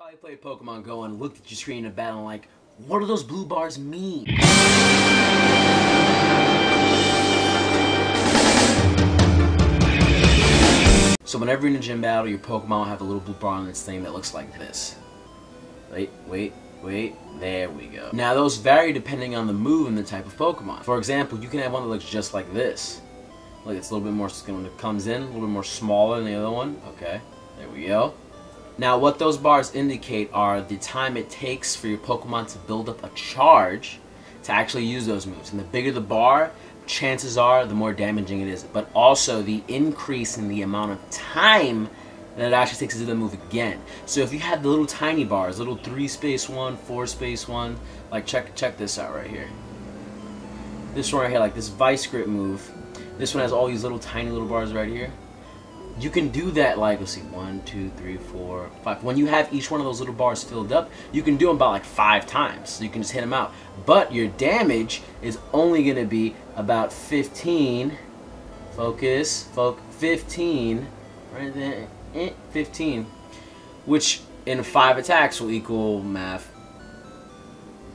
probably played Pokemon Go and looked at your screen in battle and like, what do those blue bars mean? So whenever you're in a gym battle, your Pokemon will have a little blue bar on this thing that looks like this. Wait, there we go. Now those vary depending on the move and the type of Pokemon. For example, you can have one that looks just like this. Look, it's a little bit more, when it comes in, a little bit more smaller than the other one. Okay, there we go. Now what those bars indicate are the time it takes for your Pokemon to build up a charge to actually use those moves. And the bigger the bar, chances are the more damaging it is. But also the increase in the amount of time that it actually takes to do the move again. So if you have the little tiny bars, little 3-space-1, 4-space-1, like check this out right here. This one right here, like this Vice Grip move. This one has all these little tiny little bars right here. You can do that like, let's see, 1, 2, 3, 4, 5. When you have each one of those little bars filled up, you can do them about like 5 times. So you can just hit them out. But your damage is only going to be about 15. Focus, 15. Right there. 15. Which in 5 attacks will equal math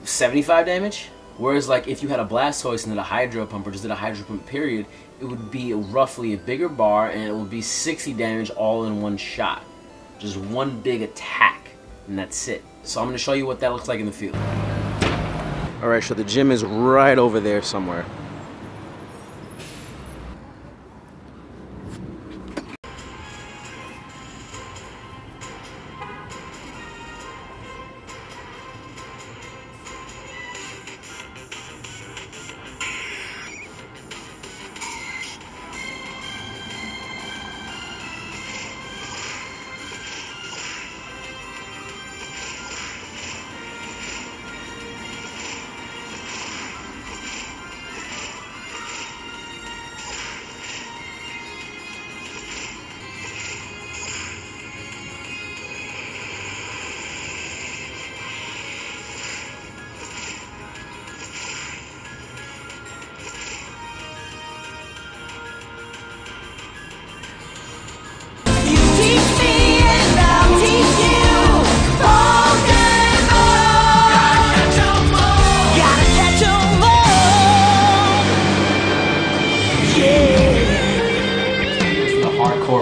75 damage. Whereas like if you had a Blastoise and did a Hydro Pump or just did a Hydro Pump period, it would be roughly a bigger bar and it would be 60 damage all in one shot. Just one big attack and that's it. So I'm going to show you what that looks like in the field. Alright, so the gym is right over there somewhere.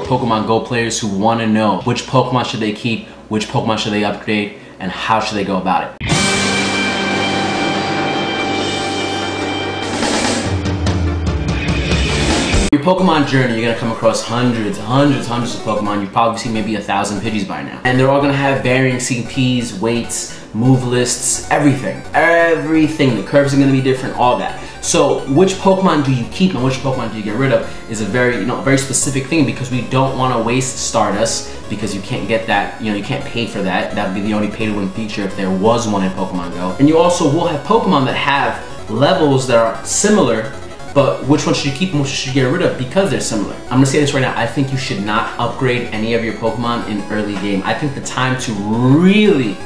Pokemon Go players who want to know which Pokemon should they keep, which Pokemon should they upgrade, and how should they go about it. Your Pokemon journey, you're going to come across hundreds of Pokemon. You've probably seen maybe 1,000 Pidgeys by now. And they're all going to have varying CPs, weights, move lists, everything. Everything. The curves are going to be different, all that. So which Pokemon do you keep and which Pokemon do you get rid of is a very, very specific thing because we don't want to waste Stardust because you can't get that, you can't pay for that. That would be the only pay-to-win feature if there was one in Pokemon Go. And you also will have Pokemon that have levels that are similar, but which one should you keep and which should you get rid of because they're similar. I'm going to say this right now, I think you should not upgrade any of your Pokemon in early game. I think the time to really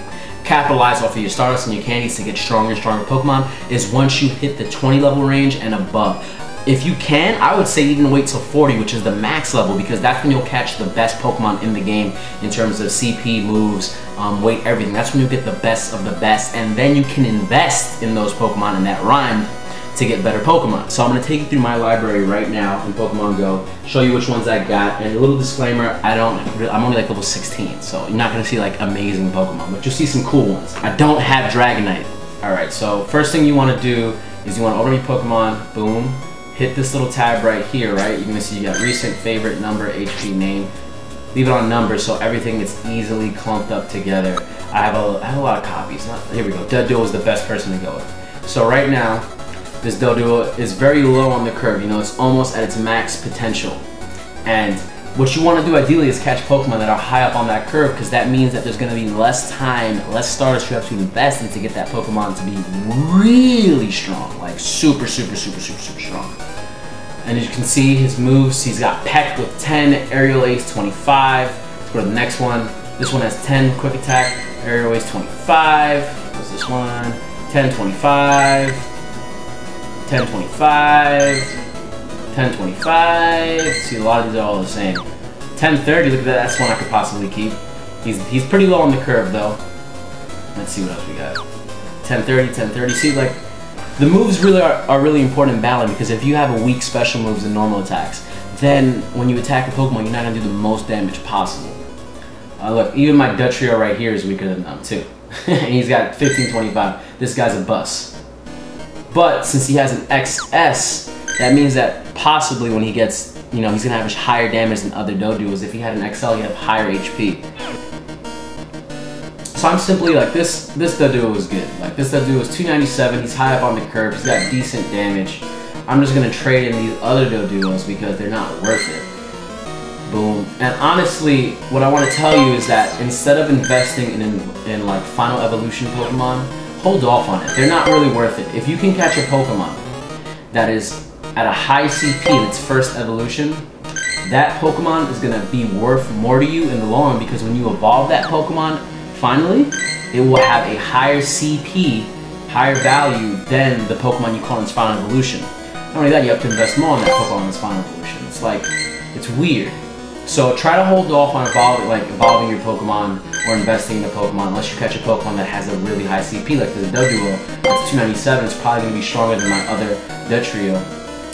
capitalize off of your Stardust and your candies to get stronger and stronger Pokemon is once you hit the 20 level range and above. If you can, I would say even wait till 40, which is the max level, because that's when you'll catch the best Pokemon in the game in terms of CP, moves, weight, everything. That's when you get the best of the best, and then you can invest in those Pokemon in that rhyme to get better Pokemon. So I'm going to take you through my library right now in Pokemon Go, show you which ones I got, and a little disclaimer, I'm only like level 16, so you're not going to see like amazing Pokemon, but you'll see some cool ones. I don't have Dragonite. Alright, so first thing you want to do is you want to open your Pokemon, boom, hit this little tab right here, right? You're going to see you got recent, favorite, number, HP, name. Leave it on numbers so everything gets easily clumped up together. I have a lot of copies. Here we go. Doduo is the best person to go with. So right now, this Doduo is very low on the curve, it's almost at its max potential. And what you want to do ideally is catch Pokemon that are high up on that curve because that means that there's going to be less time, less Stardust you have to invest in to get that Pokemon to be really strong, like super strong. And as you can see, his moves, he's got Peck with 10, Aerial Ace 25. Let's go to the next one. This one has 10 Quick Attack, Aerial Ace 25. What's this one? 10, 25. 10, 25, 10, 25. See, a lot of these are all the same. 10, 30, look at that, that's one I could possibly keep. He's pretty low on the curve though. Let's see what else we got. 1030, 1030. See, like, the moves really are really important in battling, because if you have a weak special moves and normal attacks, then when you attack a Pokemon, you're not gonna do the most damage possible. Look, even my Dugtrio right here is weaker than them too. And he's got 1525. This guy's a bus. But since he has an XS, that means that possibly when he gets, you know, he's gonna have higher damage than other Doduos. If he had an XL, he'd have higher HP. So I'm simply like, this Doduo is good. Like, this Doduo is 297, he's high up on the curve, he's got decent damage. I'm just gonna trade in these other Doduos because they're not worth it. Boom. And honestly, what I want to tell you is that instead of investing in like final evolution Pokemon, hold off on it. They're not really worth it. If you can catch a Pokemon that is at a high CP in its first evolution, that Pokemon is gonna be worth more to you in the long run, because when you evolve that Pokemon, finally, it will have a higher CP, higher value than the Pokemon you call in its final evolution. Not only that, you have to invest more on that Pokemon in its final evolution. It's like, it's weird. So try to hold off on evolving your Pokemon or investing in the Pokemon unless you catch a Pokemon that has a really high CP, like the Doduo. That's 297. It's probably going to be stronger than my other Dugtrio.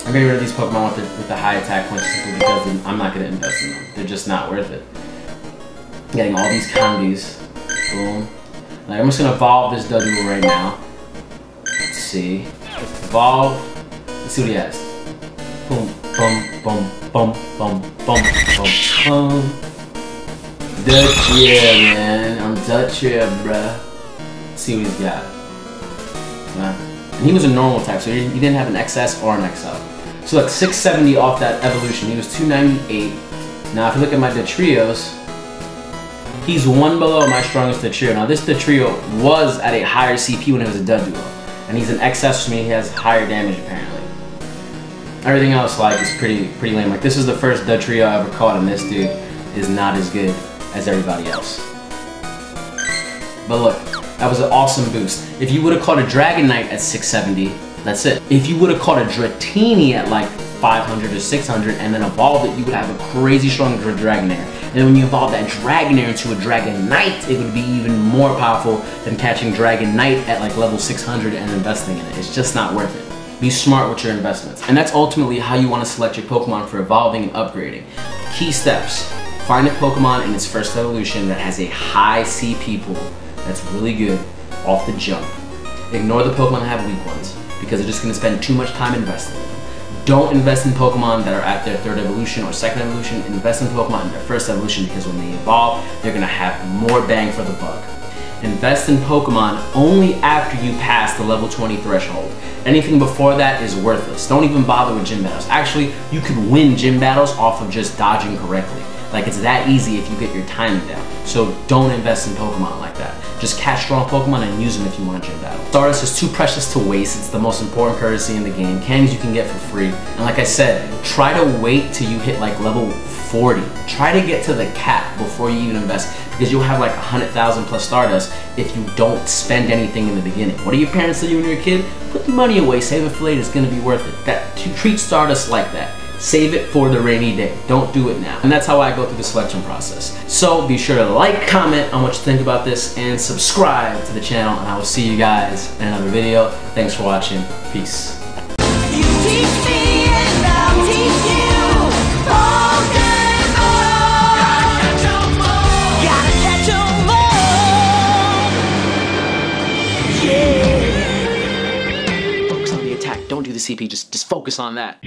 I'm getting rid of these Pokemon with the high attack points simply because I'm not going to invest in them. They're just not worth it. Getting all these candies. Boom. Like, I'm just going to evolve this Doduo right now. Let's see. Evolve. Let's see what he has. Boom, boom, boom, boom, boom, boom, boom, boom. Dugtrio, man. I'm Dugtrio, bruh. Let's see what he's got. And he was a normal type, so he didn't have an XS or an XL. So look, 670 off that evolution. He was 298. Now if you look at my Dugtrios, he's one below my strongest Dugtrio. Now this Dugtrio was at a higher CP when it was a Doduo, and he's an XS, which means he has higher damage apparently. Everything else like is pretty lame. Like, this is the first Dugtrio I ever caught, and this dude is not as good as everybody else. But look, that was an awesome boost. If you would have caught a Dragonite at 670, that's it. If you would have caught a Dratini at like 500 or 600 and then evolved it, you would have a crazy strong Dragonair. And then when you evolve that Dragonair into a Dragonite, it would be even more powerful than catching Dragonite at like level 600 and investing in it. It's just not worth it. Be smart with your investments. And that's ultimately how you want to select your Pokemon for evolving and upgrading. Key steps. Find a Pokemon in its first evolution that has a high CP pool that's really good off the jump. Ignore the Pokemon that have weak ones, because they're just going to spend too much time investing in them. Don't invest in Pokemon that are at their third evolution or second evolution. Invest in Pokemon in their first evolution, because when they evolve, they're going to have more bang for the buck. Invest in Pokemon only after you pass the level 20 threshold. Anything before that is worthless. Don't even bother with gym battles. Actually, you can win gym battles off of just dodging correctly. Like, it's that easy if you get your timing down. So don't invest in Pokemon like that. Just catch strong Pokemon and use them if you want a gym battle. Stardust is too precious to waste. It's the most important currency in the game. Candies you can get for free. And like I said, try to wait till you hit like level 40. Try to get to the cap before you even invest, because you'll have like 100,000 plus Stardust if you don't spend anything in the beginning. What do your parents tell you when you're a kid? Put the money away, save it for later, it's gonna be worth it. To treat Stardust like that. Save it for the rainy day. Don't do it now. And that's how I go through the selection process. So be sure to like, comment on what you think about this, and subscribe to the channel, and I will see you guys in another video. Thanks for watching. Peace. You teach me and I'll teach you. Gotta catch 'em all. Yeah. Focus on the attack. Don't do the CP. Just focus on that.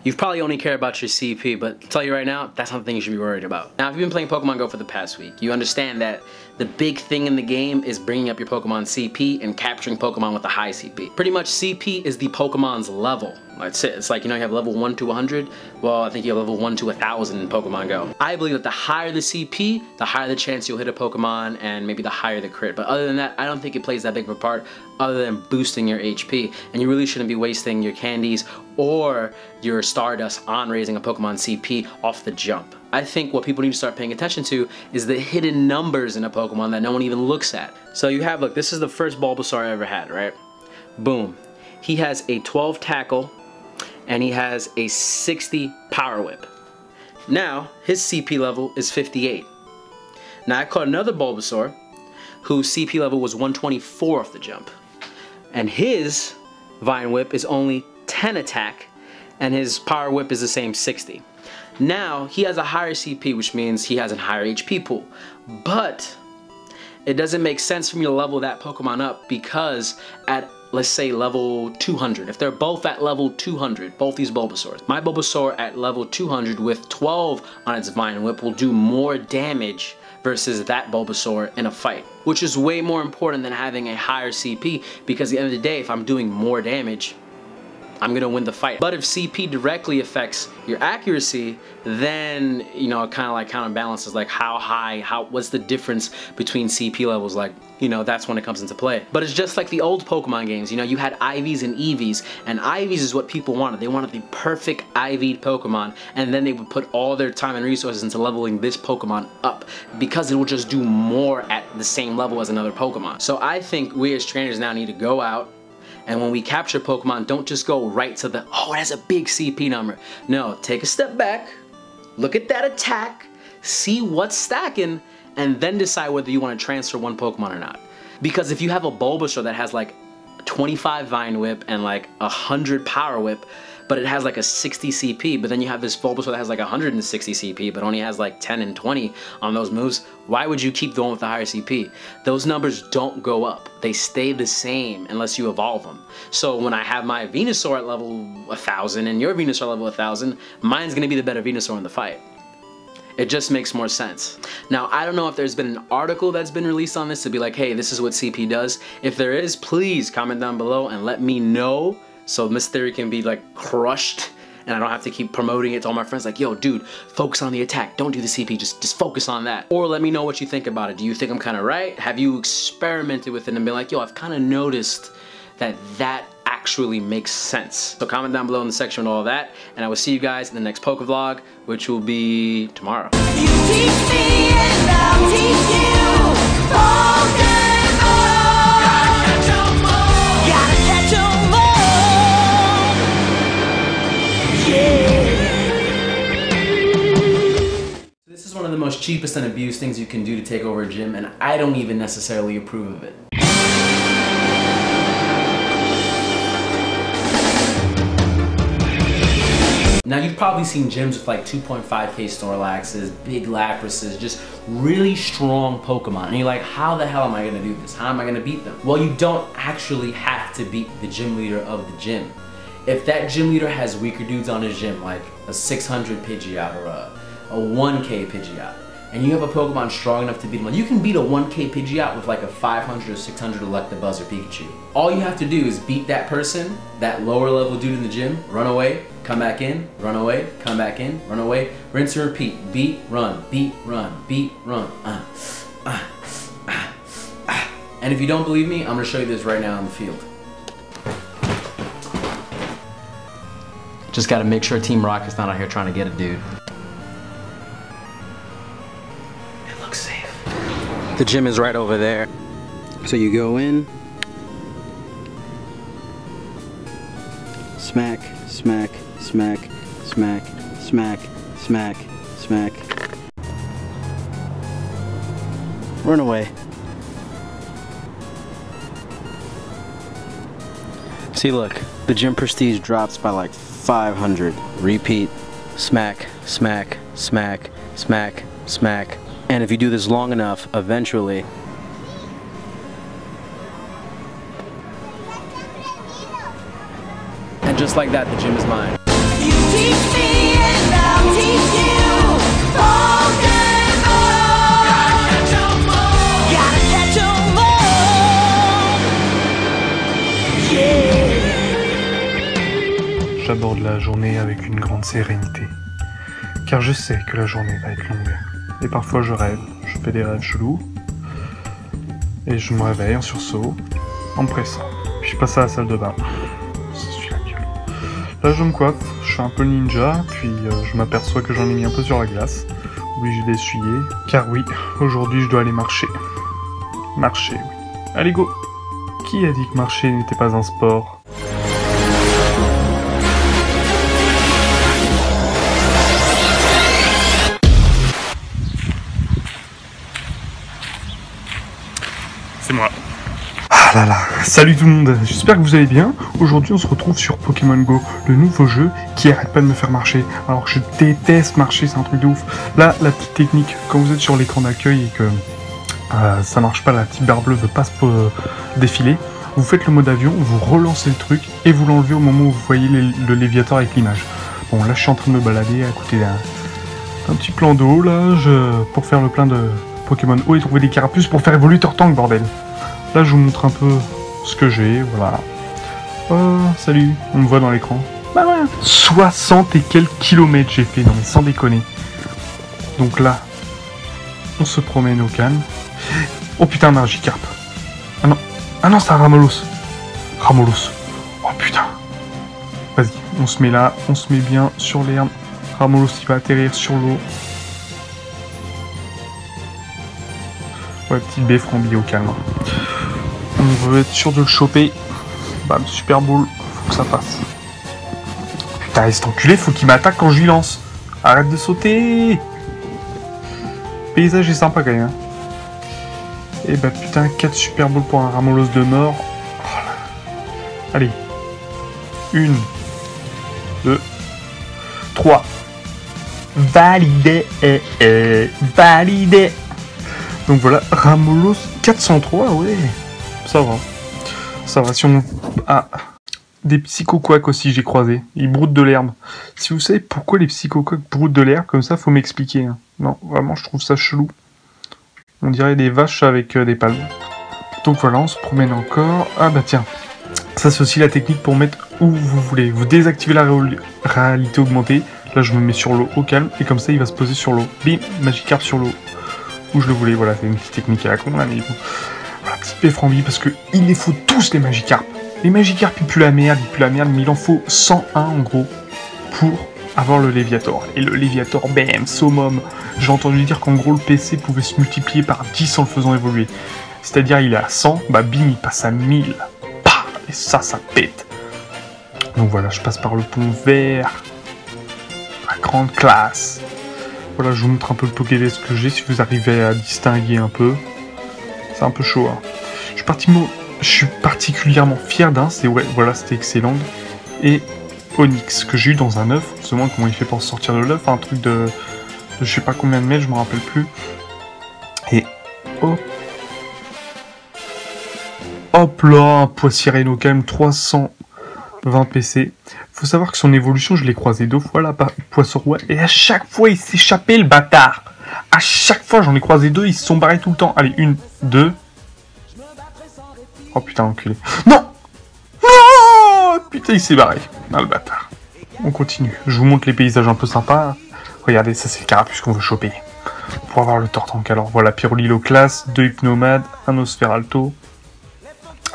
You probably only care about your CP, but I'll tell you right now, that's not the thing you should be worried about. Now, if you've been playing Pokemon Go for the past week, you understand that the big thing in the game is bringing up your Pokemon CP and capturing Pokemon with a high CP. Pretty much, CP is the Pokemon's level. That's it. It's like, you know, you have level 1 to 100. Well, I think you have level 1 to 1,000 in Pokemon Go. I believe that the higher the CP, the higher the chance you'll hit a Pokemon, and maybe the higher the crit. But other than that, I don't think it plays that big of a part other than boosting your HP. And you really shouldn't be wasting your candies or your Stardust on raising a Pokemon CP off the jump. I think what people need to start paying attention to is the hidden numbers in a Pokemon that no one even looks at. So you have, look, this is the first Bulbasaur I ever had, right? Boom. he has a 12 tackle, and he has a 60 power whip. Now, his CP level is 58. Now, I caught another Bulbasaur whose CP level was 124 off the jump. And his Vine Whip is only 10 attack, and his power whip is the same 60. Now, he has a higher CP, which means he has a higher HP pool. But it doesn't make sense for me to level that Pokemon up because at, let's say, level 200, if they're both at level 200, both these Bulbasaurs, my Bulbasaur at level 200 with 12 on its Vine Whip will do more damage versus that Bulbasaur in a fight, which is way more important than having a higher CP, because at the end of the day, if I'm doing more damage, I'm gonna win the fight. But if CP directly affects your accuracy, then, you know, it kind of like counterbalances, like what's the difference between CP levels, like, you know, that's when it comes into play. But it's just like the old Pokemon games, you know, you had IVs and EVs, and IVs is what people wanted. They wanted the perfect IV'd Pokemon, and then they would put all their time and resources into leveling this Pokemon up, because it will just do more at the same level as another Pokemon. So I think we as trainers now need to go out, and when we capture Pokemon, don't just go right to the, oh, it has a big CP number. No, take a step back, look at that attack, see what's stacking, and then decide whether you want to transfer one Pokemon or not. Because if you have a Bulbasaur that has like 25 Vine Whip and like 100 Power Whip, but it has like a 60 CP, but then you have this Bulbasaur that has like 160 CP, but only has like 10 and 20 on those moves, why would you keep the one with the higher CP? Those numbers don't go up. They stay the same unless you evolve them. So when I have my Venusaur at level 1000 and your Venusaur level 1000, mine's gonna be the better Venusaur in the fight. It just makes more sense. Now, I don't know if there's been an article that's been released on this to be like, hey, this is what CP does. If there is, please comment down below and let me know, so this theory can be like crushed and I don't have to keep promoting it to all my friends like, yo, dude, focus on the attack. Don't do the CP, just focus on that. Or let me know what you think about it. Do you think I'm kind of right? Have you experimented with it and been like, yo, I've kind of noticed that that actually makes sense? So comment down below in the section with all of that, and I will see you guys in the next Poke Vlog, which will be tomorrow. You teach me and I'll teach you. Pokemon. Gotta catch 'em all. Yeah. This is one of the most cheapest and abused things you can do to take over a gym, and I don't even necessarily approve of it. Now, you've probably seen gyms with like 2.5K Snorlaxes, big Laprases, just really strong Pokemon. And you're like, how the hell am I gonna do this? How am I gonna beat them? Well, you don't actually have to beat the gym leader of the gym. If that gym leader has weaker dudes on his gym, like a 600 Pidgeot or a 1K Pidgeot, and you have a Pokemon strong enough to beat him, you can beat a 1K Pidgeot with like a 500 or 600 Electabuzz or Pikachu. All you have to do is beat that person, that lower level dude in the gym, run away, come back in, run away, come back in, run away, rinse and repeat, beat, run, beat, run, beat, run. And if you don't believe me, I'm gonna show you this right now on the field. Just gotta make sure Team Rocket's not out here trying to get a dude. It looks safe. The gym is right over there. So you go in, smack, smack, smack, smack, smack, smack, smack. Run away. See, look, the gym prestige drops by like 500. Repeat, smack, smack, smack, smack, smack. And if you do this long enough, eventually, and just like that, the gym is mine. You teach me and I'll teach you. Pokemon. Gotta catch 'em all. Yeah. J'aborde la journée avec une grande sérénité, car je sais que la journée va être longue. Et parfois je rêve, je fais des rêves chelous, et je me réveille en sursaut, en me pressant. Puis je passe à la salle de bain. Ça suit la gueule. Là je me coiffe, je fais un peu le ninja, puis je m'aperçois que j'en ai mis un peu sur la glace, obligé d'essuyer, car oui, aujourd'hui je dois aller marcher. Marcher, oui. Allez go! Qui a dit que marcher n'était pas un sport ? là là, salut tout le monde, j'espère que vous allez bien. Aujourd'hui on se retrouve sur Pokémon Go, le nouveau jeu qui arrête pas de me faire marcher. Alors je déteste marcher, c'est un truc de ouf. Là, la petite technique, quand vous êtes sur l'écran d'accueil et que ça marche pas, la petite barre bleue veut pas se défiler, vous faites le mode avion, vous relancez le truc et vous l'enlevez au moment où vous voyez le Léviator avec l'image. Bon là je suis en train de me balader à côté d'un petit plan d'eau là, pour faire le plein de Pokémon eau et trouver des carapuces pour faire évoluer Turtank, bordel. Là, je vous montre un peu ce que j'ai, voilà. Oh, salut, on me voit dans l'écran. Bah ouais, 60 et quelques kilomètres j'ai fait, non mais sans déconner. Donc là, on se promène au calme. Oh putain, Magikarp. Ah non, c'est un Ramolos. Ramolos. Oh putain. Vas-y, on se met là, on se met bien sur l'herbe. Ramolos, il va atterrir sur l'eau. Ouais, petite baie Frambi au calme. On veut être sûr de le choper. Bam, super boule. Faut que ça passe. Putain, cet enculé, faut qu'il m'attaque quand je lui lance. Arrête de sauter. Le paysage est sympa quand même. Hein. Et bah putain, 4 super boules pour un Ramolos de mort. Oh là. Allez. 1, 2, 3. Validé. Validé. Donc voilà, Ramolos 403, ouais. Ça va. Ça va, si on... Ah, des psychoquacs aussi, j'ai croisé. Ils broutent de l'herbe. Si vous savez pourquoi les psychoquacs broutent de l'herbe, comme ça, faut m'expliquer. Hein. Non, vraiment, je trouve ça chelou. On dirait des vaches avec des palmes. Donc voilà, on se promène encore. Ah bah tiens, ça c'est aussi la technique pour mettre où vous voulez. Vous désactivez la réalité augmentée. Là, je me mets sur l'eau au calme, et comme ça, il va se poser sur l'eau. Bim, Magikarp sur l'eau. Où je le voulais, voilà, c'est une petite technique à la con, là, mais bon. Voilà, petite baie Frambi, parce que il les faut tous, les Magikarp. Les Magikarp, ils puent la merde, mais il en faut 101, en gros, pour avoir le Léviator. Et le Léviator, bam, summum. J'ai entendu dire qu'en gros, le PC pouvait se multiplier par 10 en le faisant évoluer. C'est-à-dire, il est à 100, bah bim, il passe à 1000. Pah, et ça pète. Donc voilà, je passe par le pont vert. La grande classe. Voilà, je vous montre un peu le Pokédex que j'ai, si vous arrivez à distinguer un peu. C'est un peu chaud, hein. Je suis particulièrement fier d'un, voilà, c'était excellent. Et Onix, que j'ai eu dans un œuf. On se demande comment il fait pour sortir de l'œuf, un truc de je sais pas combien de mètres, je me rappelle plus. Et hop. Hop là, un Poissireno quand même, 320 PC. Faut savoir que son évolution, je l'ai croisé 2 fois là, Poisson Roi, et à chaque fois il s'échappait le bâtard. À chaque fois, j'en ai croisé 2, ils se sont barrés tout le temps. Allez, 1, 2. Oh putain, enculé. Non! Non! Putain, il s'est barré. Ah, le bâtard. On continue. Je vous montre les paysages un peu sympas. Regardez, ça c'est le carapuce qu'on veut choper. Pour avoir le Turtank. Alors voilà, Pyrolilo classe, 2 Hypnomades, un Osferalto.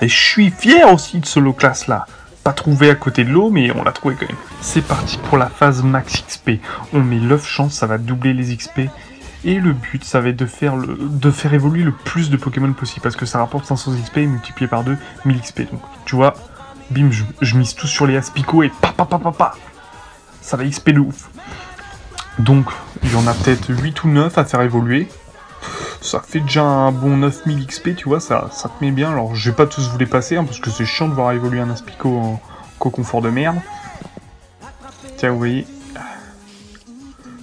Et je suis fier aussi de ce lot classe là. Pas trouvé à côté de l'eau, mais on l'a trouvé quand même. C'est parti pour la phase max XP. On met l'œuf chance, ça va doubler les XP. Et le but, ça va être de faire évoluer le plus de Pokémon possible. Parce que ça rapporte 500 XP et multiplié par 2, 1000 XP. Donc, tu vois, bim, je mise tout sur les Aspico et pa. Ça va XP de ouf. Donc, il y en a peut-être 8 ou 9 à faire évoluer. Ça fait déjà un bon 9000 XP, tu vois, ça te met bien. Alors, je vais pas tous vous les passer, hein, parce que c'est chiant de voir évoluer un Aspico en confort de merde. Tiens, vous voyez,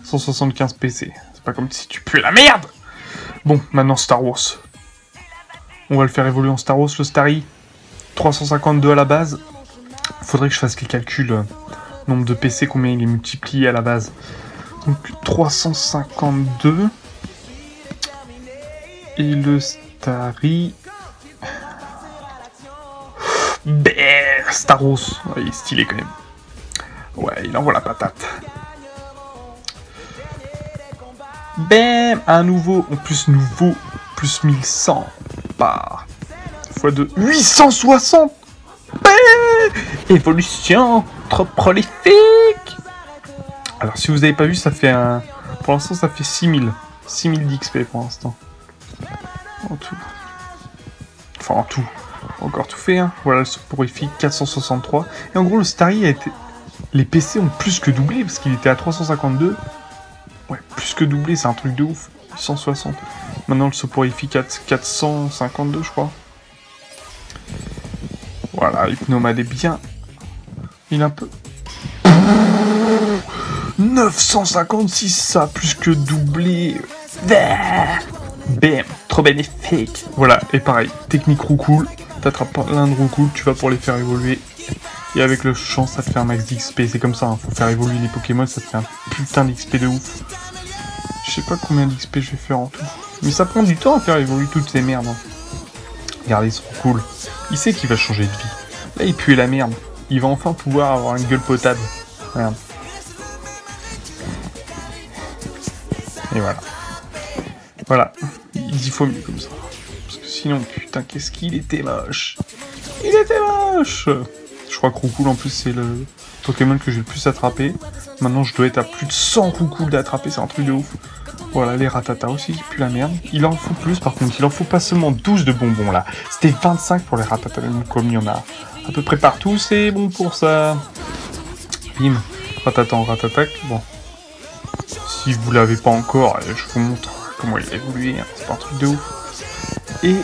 175 PC. C'est pas comme si tu pues la merde. Bon, maintenant Star Wars. On va le faire évoluer en Star Wars, le Starry. 352 à la base. Faudrait que je fasse les calculs. Nombre de PC, combien il est multiplié à la base. Donc, 352... Et le Starry... Staros, il est stylé quand même. Ouais, il envoie la patate. Bam, un nouveau, en plus nouveau, plus 1100 par x2, 860. Bam, évolution, trop prolifique. Alors si vous n'avez pas vu, ça fait un... Pour l'instant, ça fait 6000 d'XP pour l'instant. En tout. Enfin, en tout. Encore tout fait, hein. Voilà le soporifique, 463. Et en gros, le Starry a été... Les PC ont plus que doublé, parce qu'il était à 352. Ouais, plus que doublé, c'est un truc de ouf. 160. Maintenant, le soporifique à 452, je crois. Voilà, Hypnomade est bien. Il est un peu... 956, ça a plus que doublé. Bam, trop bénéfique. Voilà, et pareil, technique roucoule. T'attrapes plein de roucoule, tu vas pour les faire évoluer. Et avec le champ, ça te fait un max d'XP. C'est comme ça, hein. Faut faire évoluer les Pokémon, ça te fait un putain d'XP de ouf. Je sais pas combien d'XP je vais faire en tout. Mais ça prend du temps à faire évoluer toutes ces merdes. Hein. Regardez, ils sont cool. Il sait qu'il va changer de vie. Là, il pue la merde. Il va enfin pouvoir avoir une gueule potable. Regarde. Et voilà. Voilà. Il faut mieux comme ça. Parce que sinon, putain, qu'est-ce qu'il était moche. Il était moche. Je crois que Roucoule, en plus, c'est le Pokémon que j'ai le plus attrapé. Maintenant, je dois être à plus de 100 Roucoule d'attraper. C'est un truc de ouf. Voilà, les Ratata aussi, qui puent la merde. Il en faut plus, par contre. Il en faut pas seulement 12 de bonbons, là. C'était 25 pour les Ratata. Comme il y en a à peu près partout, c'est bon pour ça. Bim. Ratata en Ratata. Bon. Si vous l'avez pas encore, je vous montre comment il a évolué. Hein. C'est pas un truc de ouf. Et...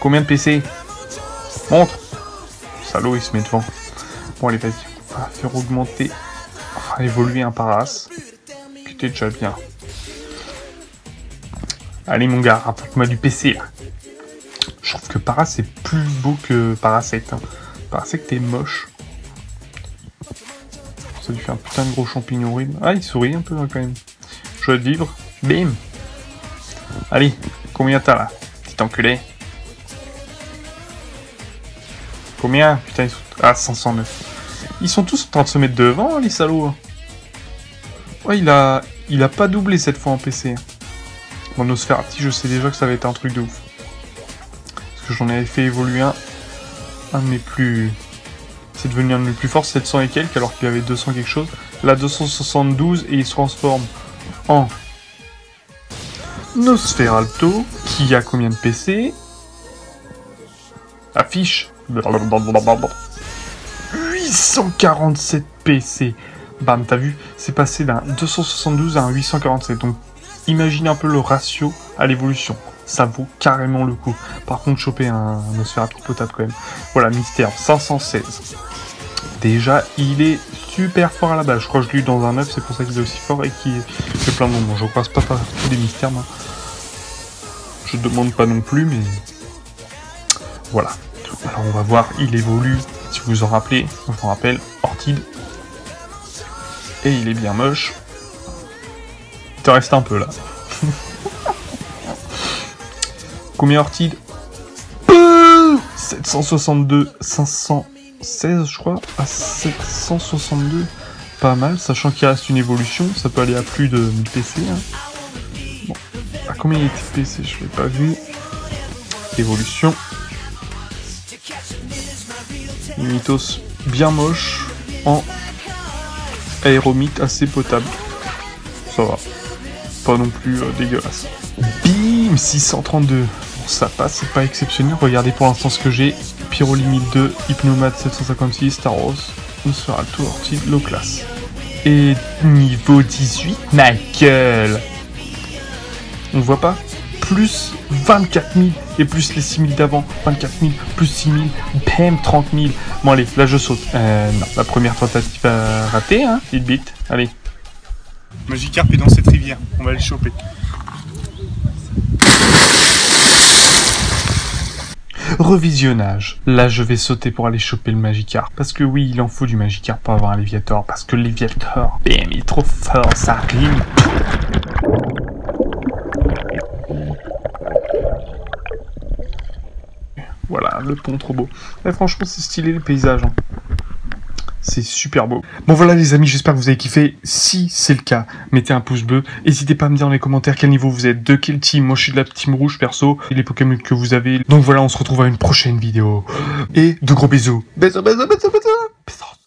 combien de PC? Montre. Salaud, il se met devant. Bon, allez, vas-y. On va faire augmenter... enfin, évoluer un Paras. Qui était déjà bien. Allez, mon gars, rapporte-moi du PC, là. Je trouve que Paras, c'est plus beau que Parasect. Hein. Parasect, t'es moche. Ça lui fait un putain de gros champignon horrible. Ah, il sourit un peu, hein, quand même. Joie de vivre. Bim. Allez, combien t'as, là? Petit enculé. Combien? Putain, ils sont... ah, 509. Ils sont tous en train de se mettre devant, les salauds. Ouais, il a pas doublé cette fois en PC. Bon, Nosferati, je sais déjà que ça va être un truc de ouf. Parce que j'en avais fait évoluer un de mes plus... c'est devenu un de mes plus forts, 700 et quelques, alors qu'il avait 200 quelque chose. Là, 272, et il se transforme en... Nosferalto, qui a combien de PC? Affiche 847 PC. Bam, t'as vu, c'est passé d'un 272 à un 847. Donc, imagine un peu le ratio à l'évolution. Ça vaut carrément le coup. Par contre, choper un Nosferatu potable quand même. Voilà, Mystère, 516. Déjà, il est super fort à la base. Je crois que je l'ai eu dans un 9, c'est pour ça qu'il est aussi fort et qu'il fait plein de nombres. Je croise pas par tous les mystères, moi. Je demande pas non plus, mais... voilà. Alors, on va voir, il évolue. Si vous vous en rappelez, je vous rappelle, Orchid. Et il est bien moche. Il te reste un peu, là. Combien Orchid? 762, 516, je crois. À 762. Pas mal, sachant qu'il reste une évolution. Ça peut aller à plus de 1000 PC. Hein. Bon. À combien il était PC? Je l'ai pas vu. Évolution. Mythos bien moche. En aéromite assez potable. Ça va. Pas non plus dégueulasse. Bim, 632. Bon, ça passe, c'est pas exceptionnel. Regardez pour l'instant ce que j'ai. Pyrolimite 2, Hypnomade 756, Staros, Nosferatu, Orchid, low class. Et niveau 18, ma gueule. On voit pas? Plus 24 000 et plus les 6 000 d'avant. 24 000 plus 6 000, bam, 30 000. Bon allez, là je saute. Non, la première tentative a raté, hein, hit bit. Allez. Magikarp est dans cette rivière, on va les choper. Revisionnage. Là, je vais sauter pour aller choper le Magikarp. Parce que oui, il en faut du Magikarp pour avoir un Léviator. Parce que le Léviator, bam, il est trop fort, ça rime. Voilà, le pont trop beau. Et franchement, c'est stylé les paysages. Hein. C'est super beau. Bon voilà les amis, j'espère que vous avez kiffé. Si c'est le cas, mettez un pouce bleu. N'hésitez pas à me dire dans les commentaires quel niveau vous êtes, de quel team. Moi je suis de la team rouge perso, et les Pokémon que vous avez. Donc voilà, on se retrouve à une prochaine vidéo. Et de gros bisous. Bisous, bisous, bisous, bisous. Bisous.